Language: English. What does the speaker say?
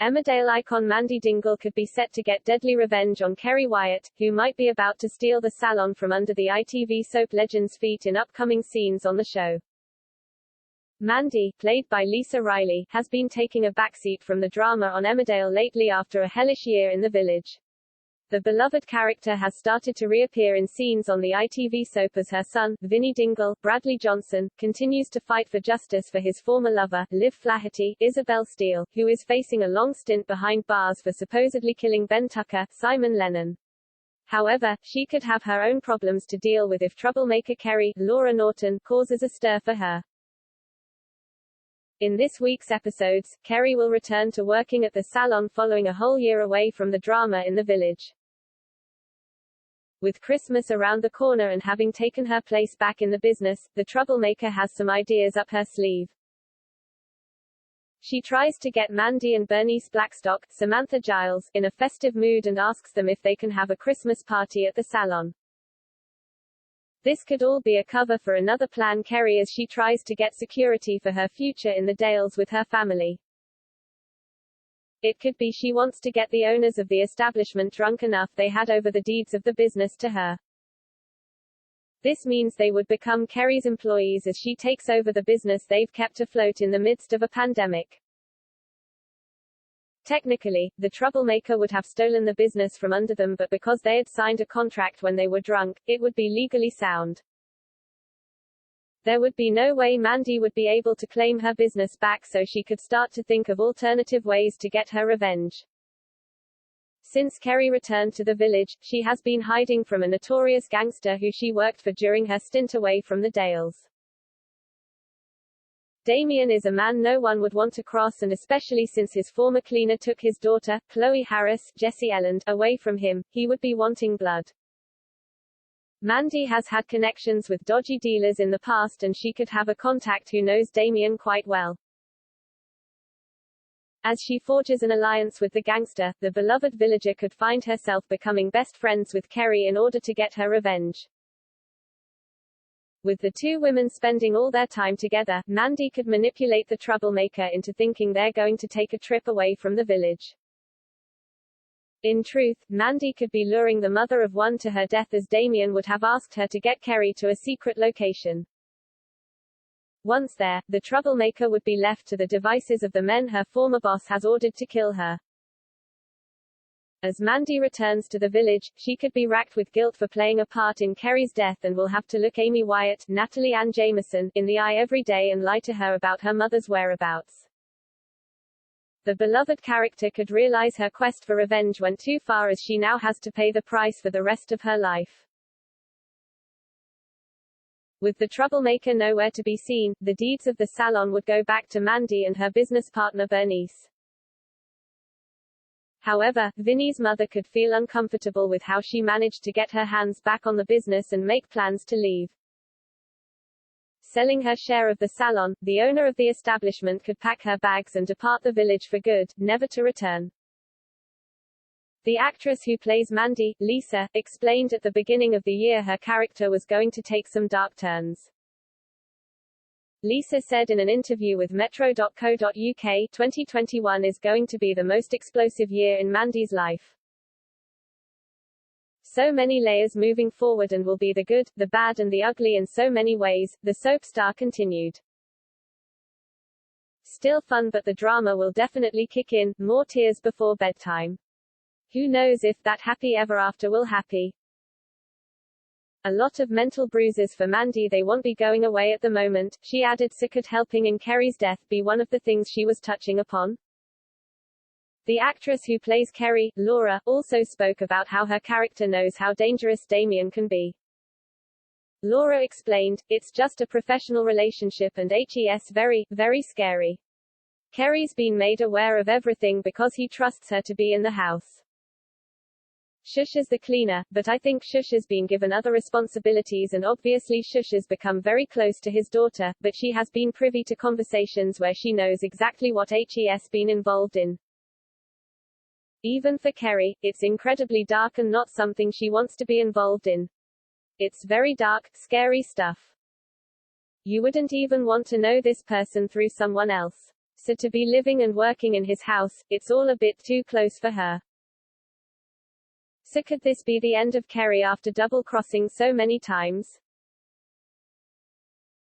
Emmerdale icon Mandy Dingle could be set to get deadly revenge on Kerry Wyatt, who might be about to steal the salon from under the ITV soap legend's feet in upcoming scenes on the show. Mandy, played by Lisa Riley, has been taking a backseat from the drama on Emmerdale lately after a hellish year in the village. The beloved character has started to reappear in scenes on the ITV soap as her son, Vinnie Dingle, Bradley Johnson, continues to fight for justice for his former lover, Liv Flaherty, Isabel Steele, who is facing a long stint behind bars for supposedly killing Ben Tucker, Simon Lennon. However, she could have her own problems to deal with if troublemaker Kerry, Laura Norton, causes a stir for her. In this week's episodes, Kerry will return to working at the salon following a whole year away from the drama in the village. With Christmas around the corner and having taken her place back in the business, the troublemaker has some ideas up her sleeve. She tries to get Mandy and Bernice Blackstock, Samantha Giles, in a festive mood and asks them if they can have a Christmas party at the salon. This could all be a cover for another plan Kerry as she tries to get security for her future in the Dales with her family. It could be she wants to get the owners of the establishment drunk enough they had over the deeds of the business to her. This means they would become Kerry's employees as she takes over the business they've kept afloat in the midst of a pandemic. Technically, the troublemaker would have stolen the business from under them, but because they had signed a contract when they were drunk, it would be legally sound. There would be no way Mandy would be able to claim her business back, so she could start to think of alternative ways to get her revenge. Since Kerry returned to the village, she has been hiding from a notorious gangster who she worked for during her stint away from the Dales. Damien is a man no one would want to cross, and especially since his former cleaner took his daughter, Chloe Harris, Jessie Elland, away from him, he would be wanting blood. Mandy has had connections with dodgy dealers in the past, and she could have a contact who knows Damien quite well. As she forges an alliance with the gangster, the beloved villager could find herself becoming best friends with Kerry in order to get her revenge. With the two women spending all their time together, Mandy could manipulate the troublemaker into thinking they're going to take a trip away from the village. In truth, Mandy could be luring the mother of one to her death, as Damien would have asked her to get Kerry to a secret location. Once there, the troublemaker would be left to the devices of the men her former boss has ordered to kill her. As Mandy returns to the village, she could be racked with guilt for playing a part in Kerry's death and will have to look Amy Wyatt, Natalie Ann Jameson, in the eye every day and lie to her about her mother's whereabouts. The beloved character could realize her quest for revenge went too far, as she now has to pay the price for the rest of her life. With the troublemaker nowhere to be seen, the deeds of the salon would go back to Mandy and her business partner Bernice. However, Vinnie's mother could feel uncomfortable with how she managed to get her hands back on the business and make plans to leave. Selling her share of the salon, the owner of the establishment could pack her bags and depart the village for good, never to return. The actress who plays Mandy, Lisa, explained at the beginning of the year her character was going to take some dark turns. Lisa said in an interview with metro.co.uk, 2021 is going to be the most explosive year in Mandy's life. So many layers moving forward, and will be the good, the bad and the ugly in so many ways, the soap star continued. Still fun, but the drama will definitely kick in, more tears before bedtime. Who knows if that happy ever after will happy. A lot of mental bruises for Mandy. They won't be going away at the moment, she added. So could helping in Kerry's death be one of the things she was touching upon? The actress who plays Kerry, Laura, also spoke about how her character knows how dangerous Damien can be. Laura explained, "It's just a professional relationship and he's very, very scary. Kerry's been made aware of everything because he trusts her to be in the house. Shush is the cleaner, but I think Shush has been given other responsibilities, and obviously Shush has become very close to his daughter, but she has been privy to conversations where she knows exactly what he's been involved in. Even for Kerry, it's incredibly dark and not something she wants to be involved in. It's very dark, scary stuff. You wouldn't even want to know this person through someone else. So to be living and working in his house, it's all a bit too close for her. So could this be the end of Kerry after double-crossing so many times?